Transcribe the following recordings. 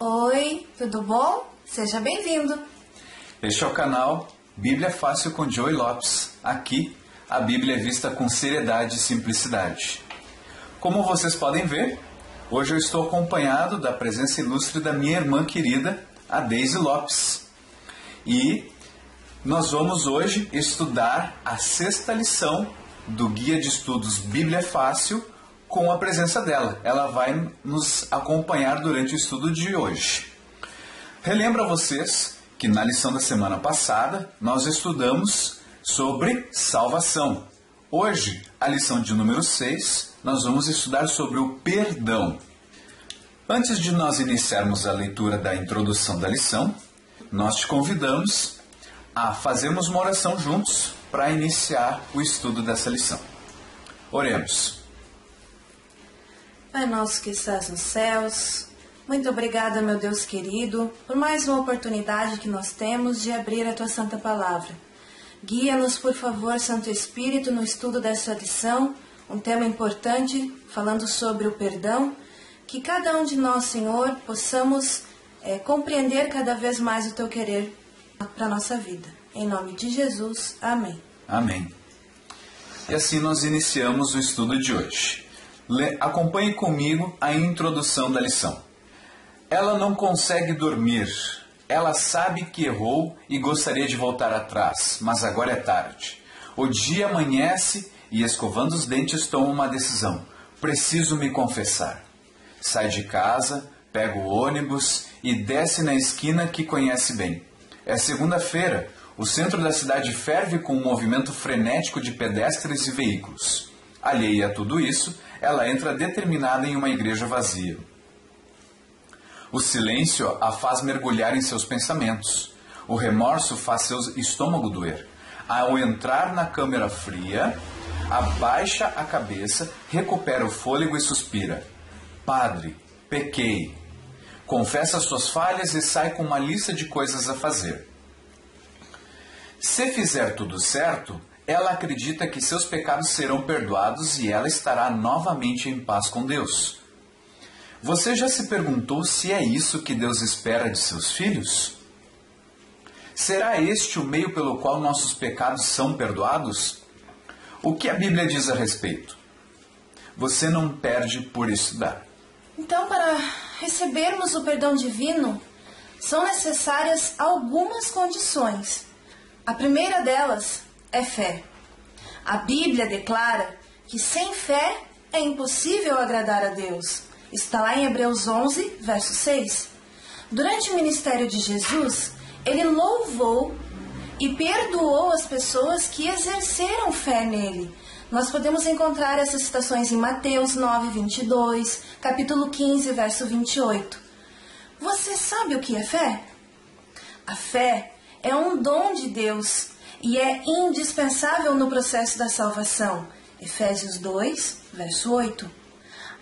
Oi, tudo bom? Seja bem-vindo. Este é o canal Bíblia Fácil com Joey Lopes. Aqui, a Bíblia é vista com seriedade e simplicidade. Como vocês podem ver, hoje eu estou acompanhado da presença ilustre da minha irmã querida, a Deise Lopes. E nós vamos hoje estudar a 6ª lição do Guia de Estudos Bíblia Fácil com a presença dela. Ela vai nos acompanhar durante o estudo de hoje. Relembro a vocês que na lição da semana passada nós estudamos sobre salvação. Hoje, a lição de número 6, nós vamos estudar sobre o perdão. Antes de nós iniciarmos a leitura da introdução da lição, nós te convidamos a fazermos uma oração juntos para iniciar o estudo dessa lição. Oremos. Pai nosso que estás nos céus, muito obrigada, meu Deus querido, por mais uma oportunidade que nós temos de abrir a Tua Santa Palavra. Guia-nos, por favor, Santo Espírito, no estudo dessa lição, um tema importante, falando sobre o perdão, que cada um de nós, Senhor, possamos compreender cada vez mais o Teu querer para a nossa vida. Em nome de Jesus, amém. Amém. E assim nós iniciamos o estudo de hoje. Acompanhe comigo a introdução da lição. Ela não consegue dormir. Ela sabe que errou e gostaria de voltar atrás, mas agora é tarde. O dia amanhece e, escovando os dentes, toma uma decisão. Preciso me confessar. Sai de casa, pega o ônibus e desce na esquina que conhece bem. É segunda-feira. O centro da cidade ferve com um movimento frenético de pedestres e veículos. Alheia a tudo isso, ela entra determinada em uma igreja vazia. O silêncio a faz mergulhar em seus pensamentos. O remorso faz seu estômago doer. Ao entrar na câmara fria, abaixa a cabeça, recupera o fôlego e suspira. Padre, pequei. Confessa suas falhas e sai com uma lista de coisas a fazer. Se fizer tudo certo, ela acredita que seus pecados serão perdoados e ela estará novamente em paz com Deus. Você já se perguntou se é isso que Deus espera de seus filhos? Será este o meio pelo qual nossos pecados são perdoados? O que a Bíblia diz a respeito? Você não perde por estudar. Então, para recebermos o perdão divino, são necessárias algumas condições. A primeira delas é fé. A Bíblia declara que sem fé é impossível agradar a Deus. Está lá em Hebreus 11, verso 6. Durante o ministério de Jesus, ele louvou e perdoou as pessoas que exerceram fé nele. Nós podemos encontrar essas citações em Mateus 9, 22, capítulo 15, verso 28. Você sabe o que é fé? A fé é um dom de Deus e é indispensável no processo da salvação. Efésios 2, verso 8.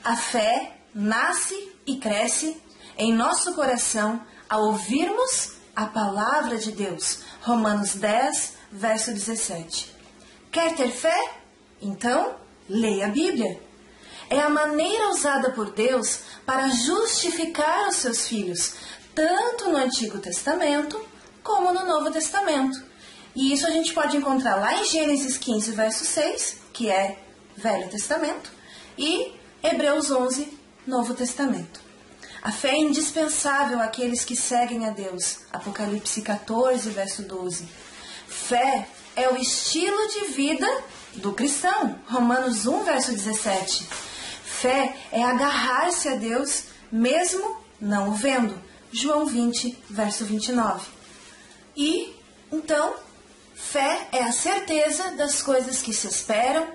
A fé nasce e cresce em nosso coração ao ouvirmos a palavra de Deus. Romanos 10, verso 17. Quer ter fé? Então, leia a Bíblia. É a maneira usada por Deus para justificar os seus filhos, tanto no Antigo Testamento como no Novo Testamento. E isso a gente pode encontrar lá em Gênesis 15, verso 6, que é Velho Testamento, e Hebreus 11, Novo Testamento. A fé é indispensável àqueles que seguem a Deus. Apocalipse 14, verso 12. Fé é o estilo de vida do cristão. Romanos 1, verso 17. Fé é agarrar-se a Deus mesmo não o vendo. João 20, verso 29. E, então, fé é a certeza das coisas que se esperam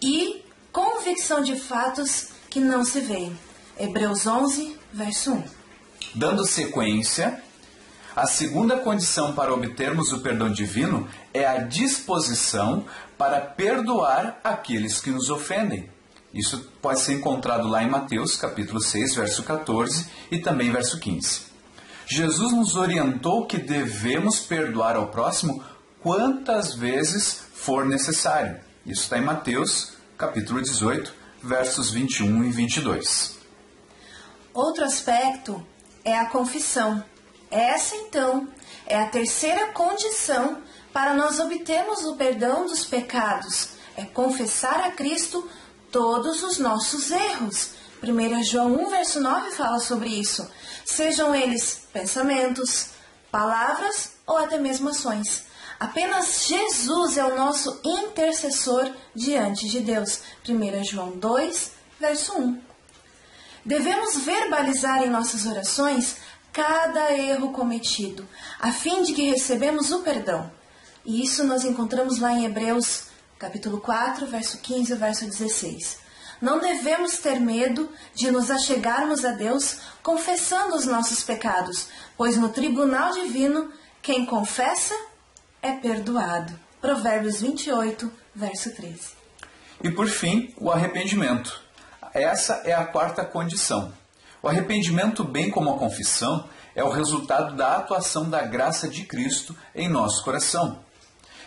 e convicção de fatos que não se veem. Hebreus 11, verso 1. Dando sequência, a segunda condição para obtermos o perdão divino é a disposição para perdoar aqueles que nos ofendem. Isso pode ser encontrado lá em Mateus, capítulo 6, verso 14 e também verso 15. Jesus nos orientou que devemos perdoar ao próximo quantas vezes for necessário. Isso está em Mateus, capítulo 18, versos 21 e 22. Outro aspecto é a confissão. Essa, então, é a terceira condição para nós obtermos o perdão dos pecados. É confessar a Cristo todos os nossos erros. 1 João 1, verso 9 fala sobre isso. Sejam eles pensamentos, palavras ou até mesmo ações. Apenas Jesus é o nosso intercessor diante de Deus. 1 João 2, verso 1. Devemos verbalizar em nossas orações cada erro cometido, a fim de que recebemos o perdão. E isso nós encontramos lá em Hebreus, capítulo 4, verso 15 e verso 16. Não devemos ter medo de nos achegarmos a Deus confessando os nossos pecados, pois no tribunal divino, quem confessa é perdoado. Provérbios 28, verso 13. E por fim, o arrependimento. Essa é a quarta condição. O arrependimento, bem como a confissão, é o resultado da atuação da graça de Cristo em nosso coração.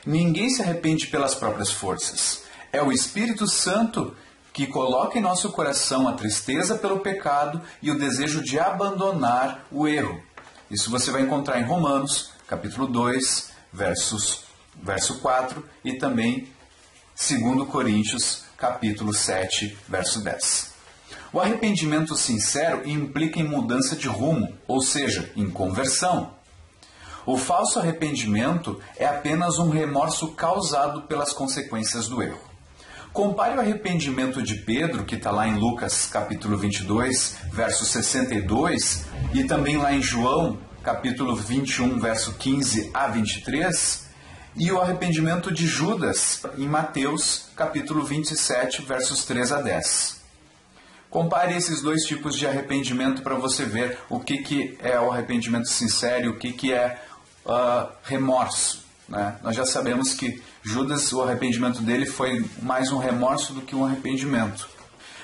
Ninguém se arrepende pelas próprias forças. É o Espírito Santo que coloca em nosso coração a tristeza pelo pecado e o desejo de abandonar o erro. Isso você vai encontrar em Romanos, capítulo 2, verso 4 e também 2 Coríntios, capítulo 7, verso 10. O arrependimento sincero implica em mudança de rumo, ou seja, em conversão. O falso arrependimento é apenas um remorso causado pelas consequências do erro. Compare o arrependimento de Pedro, que está lá em Lucas capítulo 22, verso 62, e também lá em João, capítulo 21, verso 15 a 23, e o arrependimento de Judas, em Mateus, capítulo 27, versos 3 a 10. Compare esses dois tipos de arrependimento para você ver o que é o arrependimento sincero e o que é remorso. Né? Nós já sabemos que Judas, o arrependimento dele foi mais um remorso do que um arrependimento.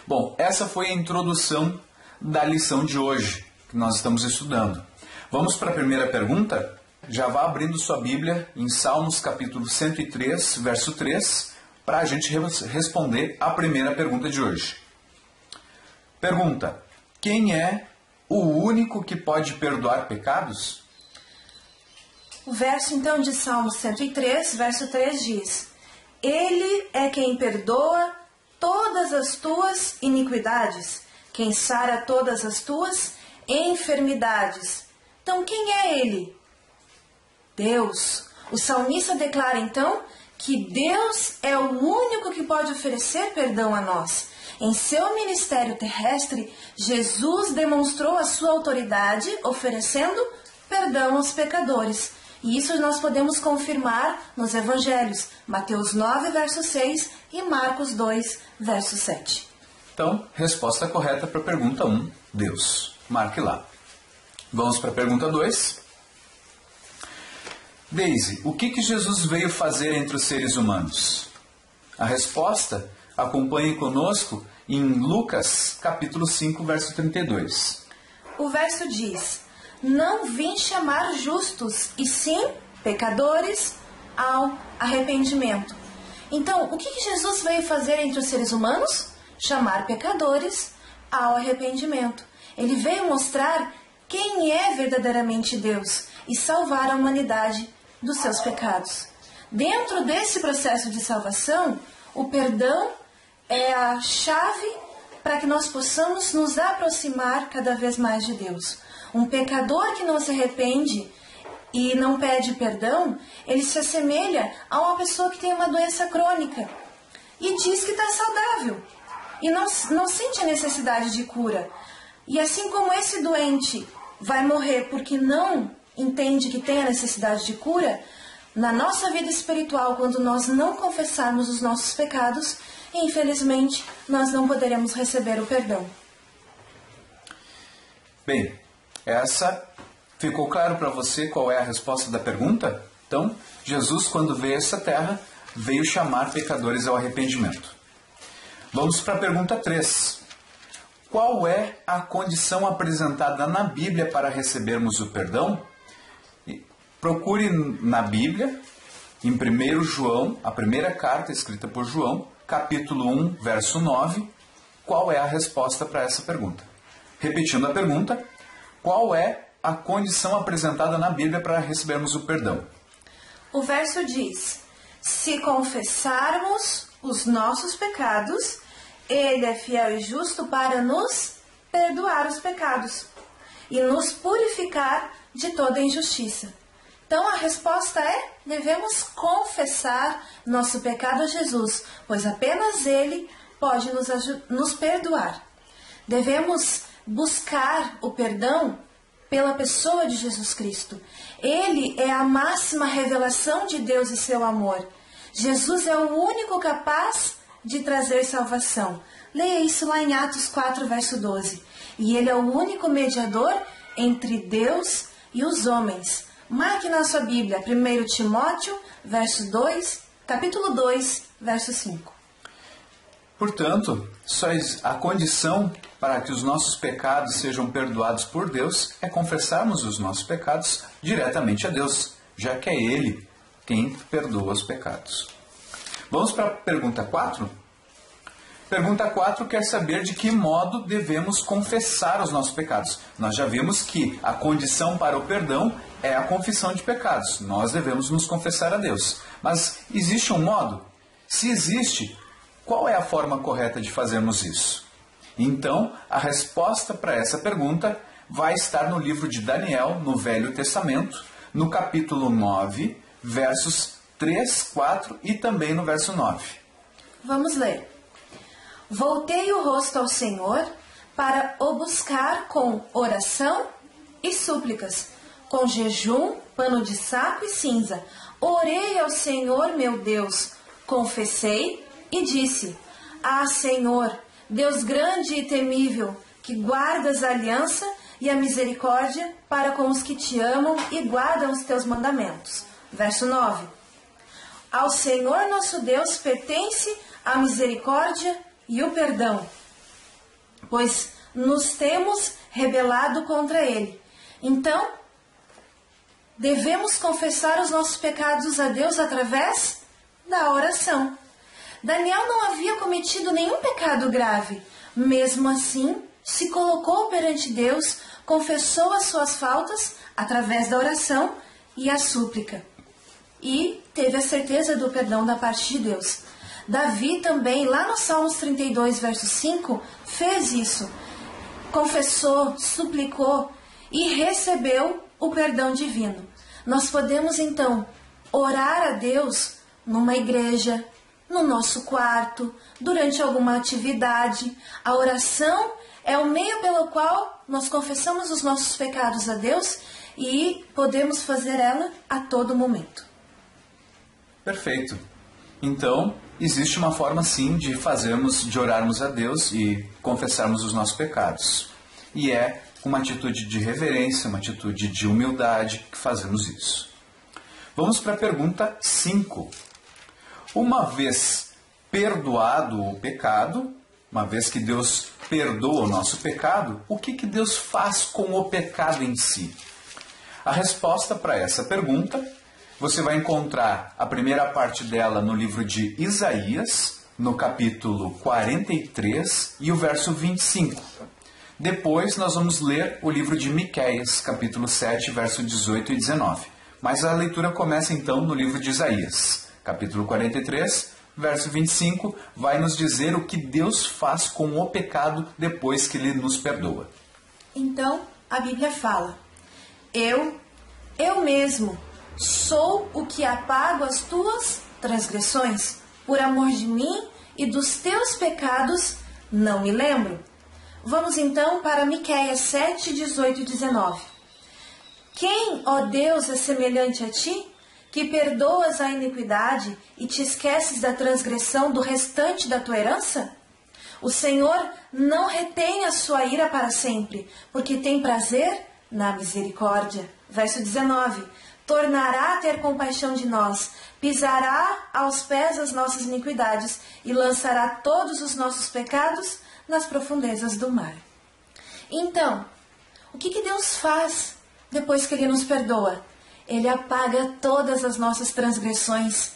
Bom, essa foi a introdução da lição de hoje, que nós estamos estudando. Vamos para a primeira pergunta? Já vá abrindo sua Bíblia em Salmos capítulo 103, verso 3, para a gente responder a primeira pergunta de hoje. Pergunta: quem é o único que pode perdoar pecados? O verso, então, de Salmo 103, verso 3 diz: Ele é quem perdoa todas as tuas iniquidades, quem sara todas as tuas enfermidades. Então, quem é Ele? Deus. O salmista declara, então, que Deus é o único que pode oferecer perdão a nós. Em seu ministério terrestre, Jesus demonstrou a sua autoridade, oferecendo perdão aos pecadores. E isso nós podemos confirmar nos evangelhos, Mateus 9, verso 6 e Marcos 2, verso 7. Então, resposta correta para a pergunta 1, Deus. Marque lá. Vamos para a pergunta 2. Deise, o que Jesus veio fazer entre os seres humanos? A resposta, acompanhe conosco em Lucas, capítulo 5, verso 32. O verso diz: Não vim chamar justos, e sim pecadores ao arrependimento. Então, o que Jesus veio fazer entre os seres humanos? Chamar pecadores ao arrependimento. Ele veio mostrar quem é verdadeiramente Deus e salvar a humanidade dos seus pecados. Dentro desse processo de salvação, o perdão é a chave para que nós possamos nos aproximar cada vez mais de Deus. Um pecador que não se arrepende e não pede perdão, ele se assemelha a uma pessoa que tem uma doença crônica e diz que está saudável e não sente a necessidade de cura. E assim como esse doente vai morrer porque não entende que tem a necessidade de cura, na nossa vida espiritual, quando nós não confessarmos os nossos pecados, infelizmente, nós não poderemos receber o perdão. Bem, ficou claro para você qual é a resposta da pergunta? Então, Jesus, quando veio a essa terra, veio chamar pecadores ao arrependimento. Vamos para a pergunta 3. Qual é a condição apresentada na Bíblia para recebermos o perdão? Procure na Bíblia, em 1 João, a primeira carta escrita por João, capítulo 1, verso 9, qual é a resposta para essa pergunta. Repetindo a pergunta: qual é a condição apresentada na Bíblia para recebermos o perdão. O verso diz: se confessarmos os nossos pecados, Ele é fiel e justo para nos perdoar os pecados e nos purificar de toda injustiça. Então a resposta é: devemos confessar nosso pecado a Jesus, pois apenas Ele pode nos perdoar. Devemos buscar o perdão pela pessoa de Jesus Cristo. Ele é a máxima revelação de Deus e seu amor. Jesus é o único capaz de trazer salvação. Leia isso lá em Atos 4, verso 12. E Ele é o único mediador entre Deus e os homens. Marque na sua Bíblia, 1 Timóteo, capítulo 2, verso 5. Portanto, a condição para que os nossos pecados sejam perdoados por Deus é confessarmos os nossos pecados diretamente a Deus, já que é Ele quem perdoa os pecados. Vamos para a pergunta 4? Pergunta 4 quer saber de que modo devemos confessar os nossos pecados. Nós já vimos que a condição para o perdão é a confissão de pecados. Nós devemos nos confessar a Deus. Mas existe um modo? Se existe, qual é a forma correta de fazermos isso? Então, a resposta para essa pergunta vai estar no livro de Daniel, no Velho Testamento, no capítulo 9, versos 3, 4 e também no verso 9. Vamos ler. Voltei o rosto ao Senhor para o buscar com oração e súplicas, com jejum, pano de saco e cinza. Orei ao Senhor meu Deus, confessei e disse: Ah, Senhor, Deus grande e temível, que guardas a aliança e a misericórdia para com os que te amam e guardam os teus mandamentos. Verso 9. Ao Senhor nosso Deus pertence a misericórdia e o perdão, pois nos temos rebelado contra Ele. Então, devemos confessar os nossos pecados a Deus através da oração. Daniel não havia cometido nenhum pecado grave. Mesmo assim, se colocou perante Deus, confessou as suas faltas através da oração e a súplica. E teve a certeza do perdão da parte de Deus. Davi também, lá no Salmos 32, verso 5, fez isso. Confessou, suplicou e recebeu o perdão divino. Nós podemos, então, orar a Deus numa igreja, no nosso quarto, durante alguma atividade. A oração é o meio pelo qual nós confessamos os nossos pecados a Deus e podemos fazer ela a todo momento. Perfeito. Então, existe uma forma sim de orarmos a Deus e confessarmos os nossos pecados. E é uma atitude de reverência, uma atitude de humildade que fazemos isso. Vamos para a pergunta 5. Uma vez perdoado o pecado, uma vez que Deus perdoa o nosso pecado, o que Deus faz com o pecado em si? A resposta para essa pergunta, você vai encontrar a primeira parte dela no livro de Isaías, no capítulo 43 e o verso 25. Depois nós vamos ler o livro de Miqueias, capítulo 7, verso 18 e 19. Mas a leitura começa então no livro de Isaías. Capítulo 43, verso 25, vai nos dizer o que Deus faz com o pecado depois que Ele nos perdoa. Então, a Bíblia fala: Eu mesmo, sou o que apago as tuas transgressões. Por amor de mim e dos teus pecados, não me lembro. Vamos então para Miqueias 7, 18 e 19. Quem, ó Deus, é semelhante a ti, que perdoas a iniquidade e te esqueces da transgressão do restante da tua herança? O Senhor não retém a sua ira para sempre, porque tem prazer na misericórdia. Verso 19. Tornará a ter compaixão de nós, pisará aos pés as nossas iniquidades e lançará todos os nossos pecados nas profundezas do mar. Então, o que Deus faz depois que Ele nos perdoa? Ele apaga todas as nossas transgressões.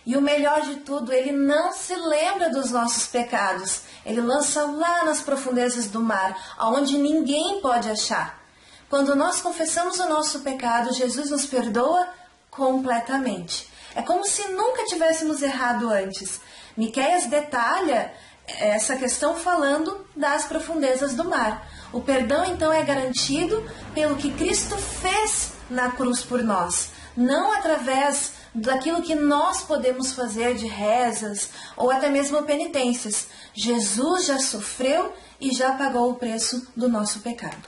E o melhor de tudo, Ele não se lembra dos nossos pecados. Ele lança lá nas profundezas do mar, aonde ninguém pode achar. Quando nós confessamos o nosso pecado, Jesus nos perdoa completamente. É como se nunca tivéssemos errado antes. Miqueias detalha essa questão falando das profundezas do mar. O perdão, então, é garantido pelo que Cristo fez na cruz por nós, não através daquilo que nós podemos fazer de rezas ou até mesmo penitências. Jesus já sofreu e já pagou o preço do nosso pecado.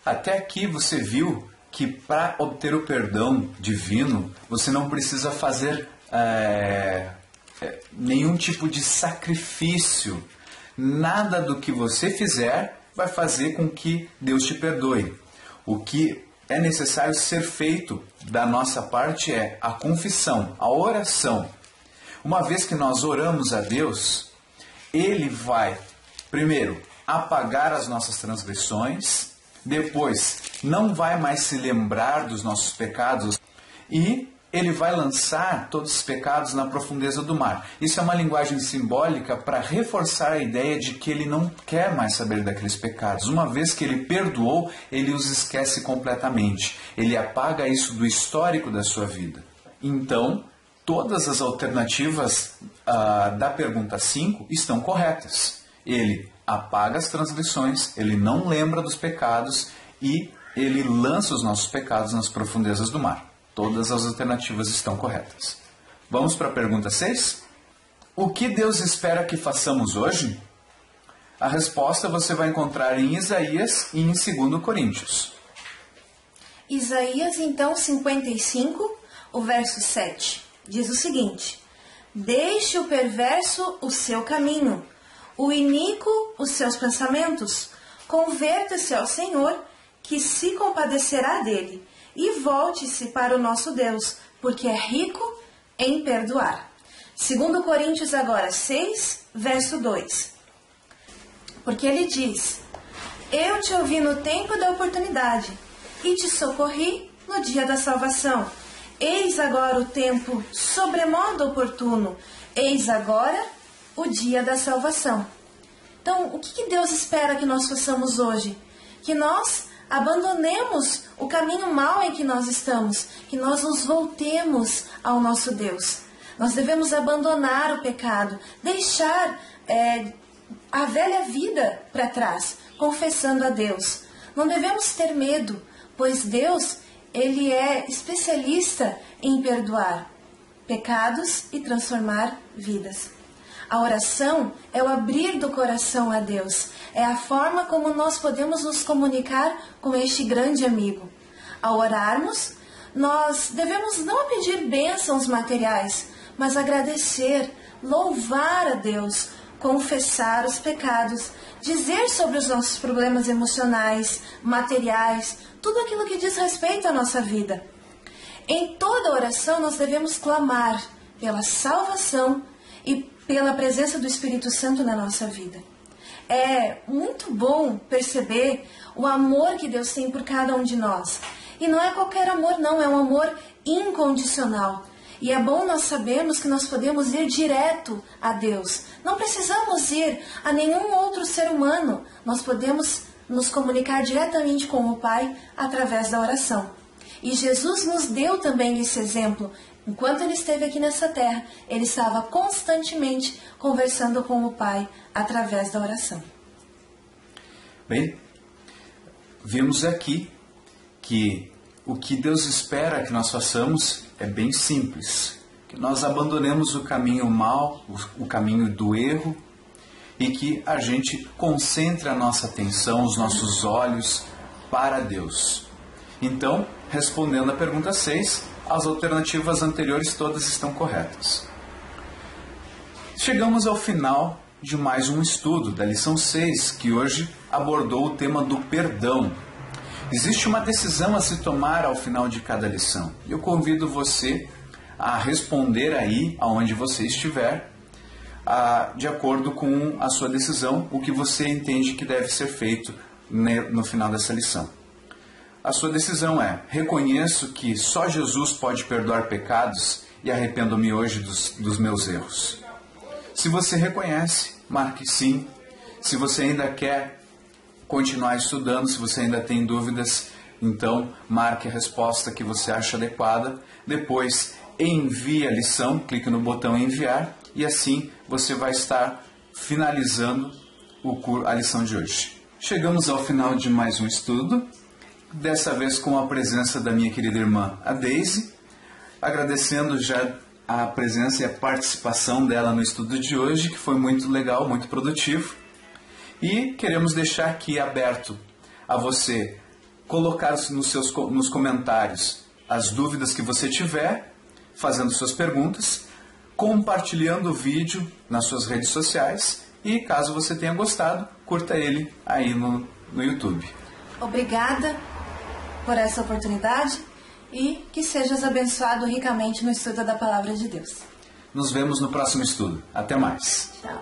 Até aqui você viu que para obter o perdão divino, você não precisa fazer nenhum tipo de sacrifício. Nada do que você fizer vai fazer com que Deus te perdoe. O que é necessário ser feito da nossa parte é a confissão, a oração. Uma vez que nós oramos a Deus, Ele vai, primeiro, apagar as nossas transgressões, depois, não vai mais se lembrar dos nossos pecados e Ele vai lançar todos os pecados na profundeza do mar. Isso é uma linguagem simbólica para reforçar a ideia de que Ele não quer mais saber daqueles pecados. Uma vez que Ele perdoou, Ele os esquece completamente. Ele apaga isso do histórico da sua vida. Então, todas as alternativas da pergunta 5 estão corretas. Ele apaga as transgressões, Ele não lembra dos pecados e Ele lança os nossos pecados nas profundezas do mar. Todas as alternativas estão corretas. Vamos para a pergunta 6? O que Deus espera que façamos hoje? A resposta você vai encontrar em Isaías e em 2 Coríntios. Isaías, então, 55, o verso 7, diz o seguinte: Deixe o perverso o seu caminho, o iníquo os seus pensamentos. Converta-se ao Senhor, que se compadecerá dele. E volte-se para o nosso Deus, porque é rico em perdoar. 2 Coríntios agora 6, verso 2. Porque ele diz: Eu te ouvi no tempo da oportunidade, e te socorri no dia da salvação. Eis agora o tempo sobremodo oportuno, eis agora o dia da salvação. Então, o que Deus espera que nós façamos hoje? Que nós abandonemos o caminho mau em que nós estamos, que nós nos voltemos ao nosso Deus. Nós devemos abandonar o pecado, deixar a velha vida para trás, confessando a Deus. Não devemos ter medo, pois Deus, Ele é especialista em perdoar pecados e transformar vidas. A oração é o abrir do coração a Deus. É a forma como nós podemos nos comunicar com este grande amigo. Ao orarmos, nós devemos não pedir bênçãos materiais, mas agradecer, louvar a Deus, confessar os pecados, dizer sobre os nossos problemas emocionais, materiais, tudo aquilo que diz respeito à nossa vida. Em toda oração, nós devemos clamar pela salvação e pela presença do Espírito Santo na nossa vida. É muito bom perceber o amor que Deus tem por cada um de nós. E não é qualquer amor, não, é um amor incondicional. E é bom nós sabermos que nós podemos ir direto a Deus. Não precisamos ir a nenhum outro ser humano. Nós podemos nos comunicar diretamente com o Pai através da oração. E Jesus nos deu também esse exemplo. Enquanto Ele esteve aqui nessa terra, Ele estava constantemente conversando com o Pai através da oração. Bem, vimos aqui que o que Deus espera que nós façamos é bem simples. Que nós abandonemos o caminho mau, o caminho do erro, e que a gente concentre a nossa atenção, os nossos olhos para Deus. Então, respondendo à pergunta 6, as alternativas anteriores todas estão corretas. Chegamos ao final de mais um estudo da lição 6, que hoje abordou o tema do perdão. Existe uma decisão a se tomar ao final de cada lição. Eu convido você a responder aí, aonde você estiver, de acordo com a sua decisão, o que você entende que deve ser feito no final dessa lição. A sua decisão é: reconheço que só Jesus pode perdoar pecados e arrependo-me hoje dos meus erros. Se você reconhece, marque sim. Se você ainda quer continuar estudando. Se você ainda tem dúvidas, então marque a resposta que você acha adequada. Depois envie a lição, clique no botão enviar e assim você vai estar finalizando a lição de hoje. Chegamos ao final de mais um estudo, dessa vez com a presença da minha querida irmã, a Daisy, agradecendo já a presença e a participação dela no estudo de hoje, que foi muito legal, muito produtivo. E queremos deixar aqui aberto a você colocar nos comentários as dúvidas que você tiver, fazendo suas perguntas, compartilhando o vídeo nas suas redes sociais e, caso você tenha gostado, curta ele aí no YouTube. Obrigada por essa oportunidade e que sejas abençoado ricamente no estudo da Palavra de Deus. Nos vemos no próximo estudo. Até mais. Tchau.